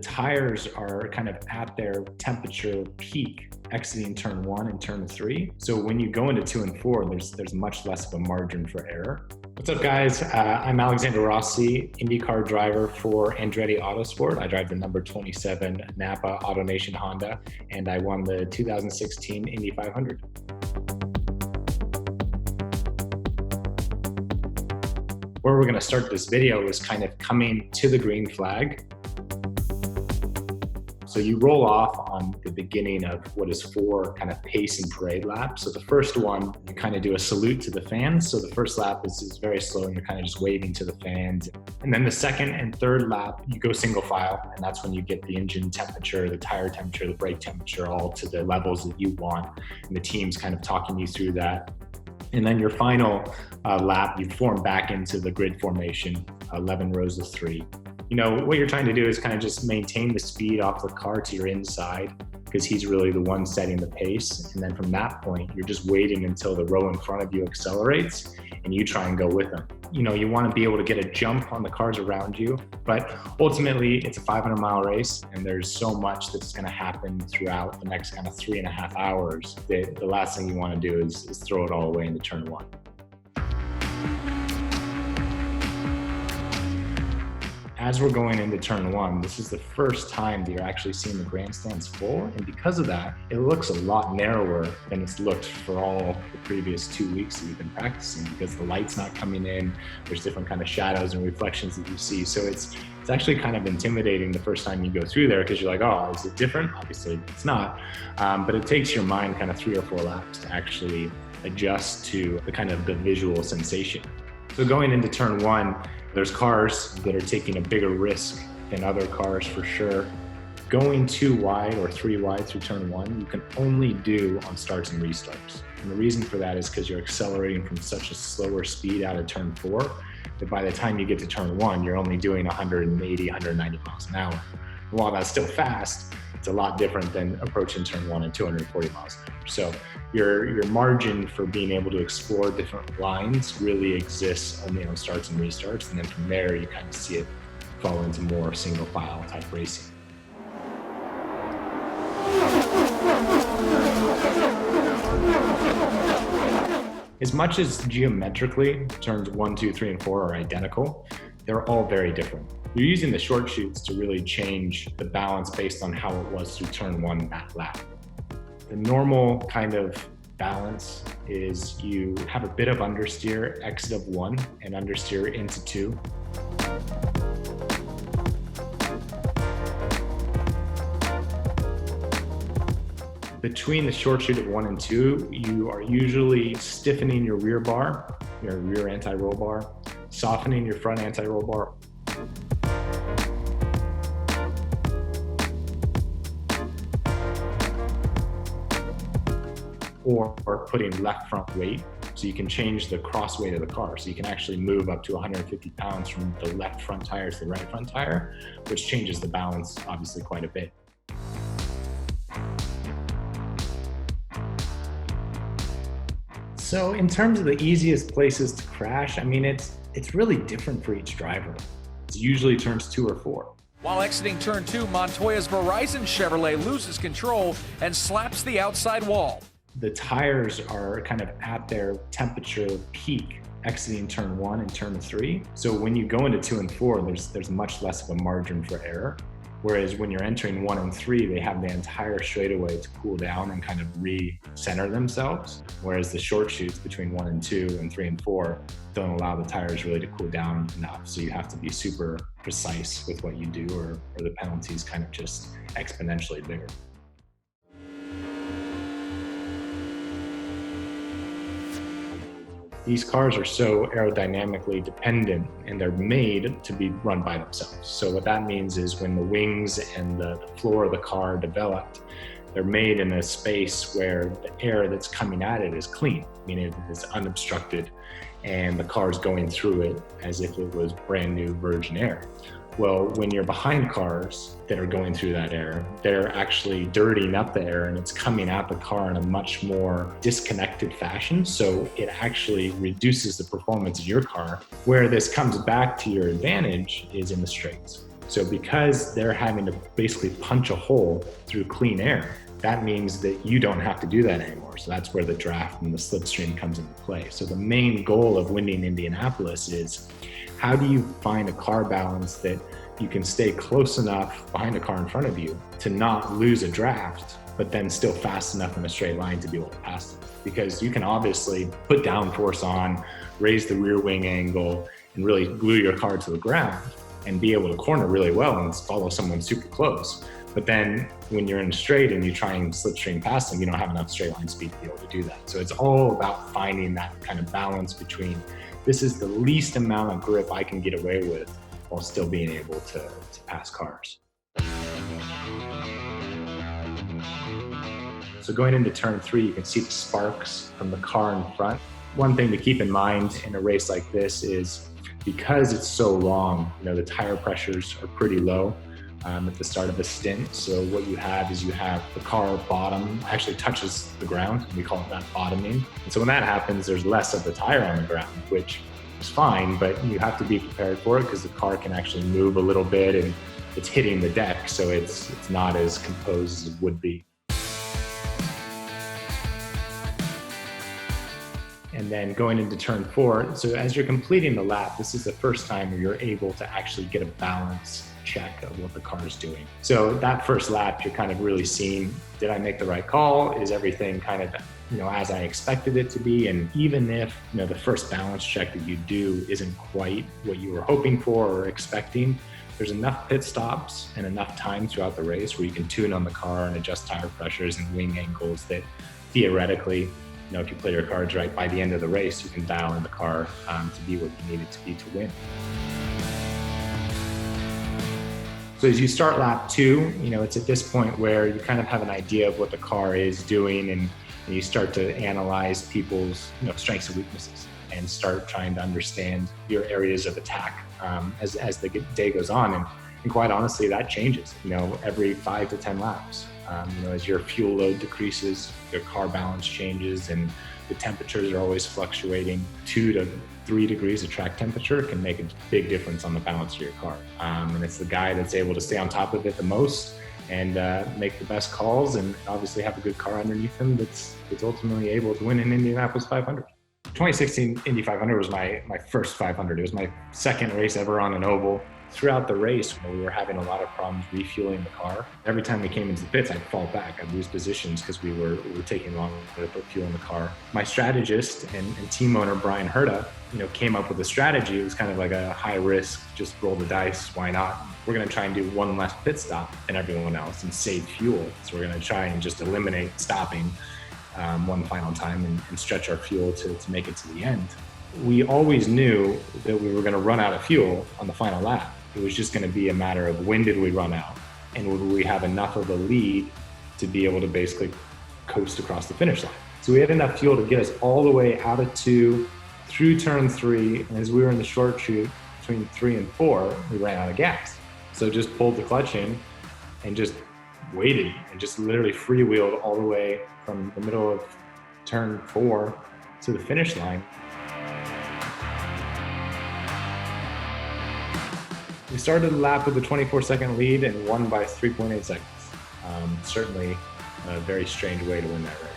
tires are kind of at their temperature peak exiting turn 1 and turn 3. So when you go into 2 and 4, there's much less of a margin for error. What's up, guys? I'm Alexander Rossi, IndyCar driver for Andretti Autosport. I drive the number 27 Napa AutoNation Honda, and I won the 2016 Indy 500. Where we're going to start this video is kind of coming to the green flag. So you roll off on the beginning of what is 4 kind of pace and parade laps. So the first one, you kind of do a salute to the fans. So the first lap is very slow and you're kind of just waving to the fans. And then the second and third lap, you go single file. And that's when you get the engine temperature, the tire temperature, the brake temperature, all to the levels that you want. And the team's kind of talking you through that. And then your final lap, you form back into the grid formation, 11 rows of 3. You know, what you're trying to do is kind of just maintain the speed off the car to your inside, because he's really the one setting the pace. And then from that point, you're just waiting until the row in front of you accelerates and you try and go with them. You know, you want to be able to get a jump on the cars around you, but ultimately it's a 500-mile race and there's so much that's going to happen throughout the next kind of 3.5 hours that the last thing you want to do is throw it all away into turn 1. As we're going into turn 1, this is the first time that you're actually seeing the grandstands full. And because of that, it looks a lot narrower than it's looked for all the previous 2 weeks that you've been practicing, because the light's not coming in. There's different kind of shadows and reflections that you see. So it's actually kind of intimidating the first time you go through there, because you're like, oh, is it different? Obviously it's not. But it takes your mind kind of 3 or 4 laps to actually adjust to the kind of the visual sensation. So going into turn 1, there's cars that are taking a bigger risk than other cars for sure. Going 2 wide or 3 wide through turn 1, you can only do on starts and restarts. And the reason for that is because you're accelerating from such a slower speed out of turn 4 that by the time you get to turn 1, you're only doing 180, 190 miles an hour. And while that's still fast, it's a lot different than approaching turn 1 at 240 miles an hour. So your margin for being able to explore different lines really exists only on starts and restarts. And then from there, you kind of see it fall into more single file type racing. As much as geometrically turns 1, 2, 3, and 4 are identical, they're all very different. You're using the short chutes to really change the balance based on how it was through turn 1 that lap. The normal kind of balance is you have a bit of understeer, exit of 1, and understeer into 2. Between the short chute at 1 and 2, you are usually stiffening your rear bar, your rear anti-roll bar, softening your front anti-roll bar, or putting left front weight, so you can change the cross weight of the car. So you can actually move up to 150 pounds from the left front tire to the right front tire, which changes the balance obviously quite a bit. So in terms of the easiest places to crash, I mean, it's really different for each driver. It's usually turns 2 or 4. While exiting turn 2, Montoya's Verizon Chevrolet loses control and slaps the outside wall. The tires are kind of at their temperature peak exiting turn 1 and turn 3. So when you go into 2 and 4, there's much less of a margin for error. Whereas when you're entering 1 and 3, they have the entire straightaway to cool down and kind of re-center themselves. Whereas the short chutes between 1 and 2 and 3 and 4 don't allow the tires really to cool down enough. So you have to be super precise with what you do, or the penalties kind of just exponentially bigger. These cars are so aerodynamically dependent, and they're made to be run by themselves. So what that means is when the wings and the floor of the car are developed, they're made in a space where the air that's coming at it is clean, meaning it's unobstructed, and the car is going through it as if it was brand new virgin air. Well, when you're behind cars that are going through that air, they're actually dirtying up the air and it's coming at the car in a much more disconnected fashion. So it actually reduces the performance of your car. Where this comes back to your advantage is in the straights. So because they're having to basically punch a hole through clean air, that means that you don't have to do that anymore. So that's where the draft and the slipstream comes into play. So the main goal of winning Indianapolis is, how do you find a car balance that you can stay close enough behind a car in front of you to not lose a draft, but then still fast enough in a straight line to be able to pass them? Because you can obviously put downforce on, raise the rear wing angle, and really glue your car to the ground and be able to corner really well and follow someone super close. But then when you're in a straight and you try and slipstream past them, you don't have enough straight line speed to be able to do that. So it's all about finding that kind of balance between, this is the least amount of grip I can get away with while still being able to pass cars. So going into turn 3, you can see the sparks from the car in front. One thing to keep in mind in a race like this is, because it's so long, the tire pressures are pretty low at the start of the stint. So what you have is, you have the car bottom actually touches the ground, and we call it that bottoming. And so when that happens, there's less of the tire on the ground, which is fine, but you have to be prepared for it, because the car can actually move a little bit and it's hitting the deck. So it's not as composed as it would be. And then going into turn 4, so as you're completing the lap, this is the first time where you're able to actually get a balance check of what the car is doing. So that first lap, you're kind of really seeing, did I make the right call? Is everything kind of as I expected it to be? And even if the first balance check that you do isn't quite what you were hoping for or expecting, there's enough pit stops and enough time throughout the race where you can tune on the car and adjust tire pressures and wing angles that theoretically, if you play your cards right, by the end of the race, you can dial in the car to be what you need it to be to win. So as you start lap 2, it's at this point where you kind of have an idea of what the car is doing, and you start to analyze people's strengths and weaknesses and start trying to understand your areas of attack as the day goes on. And quite honestly, that changes, every 5 to 10 laps. As your fuel load decreases, your car balance changes, and the temperatures are always fluctuating. 2 to 3 degrees of track temperature can make a big difference on the balance of your car. And it's the guy that's able to stay on top of it the most and make the best calls, and obviously have a good car underneath him that's ultimately able to win an Indianapolis 500. 2016 Indy 500 was my first 500. It was my second race ever on an oval. Throughout the race, we were having a lot of problems refueling the car. Every time we came into the pits, I'd fall back. I'd lose positions because we were taking longer to put fuel in the car. My strategist and team owner, Brian Herta, came up with a strategy. It was kind of like a high risk, just roll the dice, why not? We're going to try and do one less pit stop than everyone else and save fuel. So we're going to try and just eliminate stopping one final time and stretch our fuel to make it to the end. We always knew that we were going to run out of fuel on the final lap. It was just going to be a matter of, when did we run out, and would we have enough of a lead to be able to basically coast across the finish line. So we had enough fuel to get us all the way out of 2 through turn 3, and as we were in the short chute between 3 and 4, we ran out of gas. So just pulled the clutch in and just waited and just literally freewheeled all the way from the middle of turn 4 to the finish line. We started the lap with a 24-second lead and won by 3.8 seconds. Certainly a very strange way to win that race.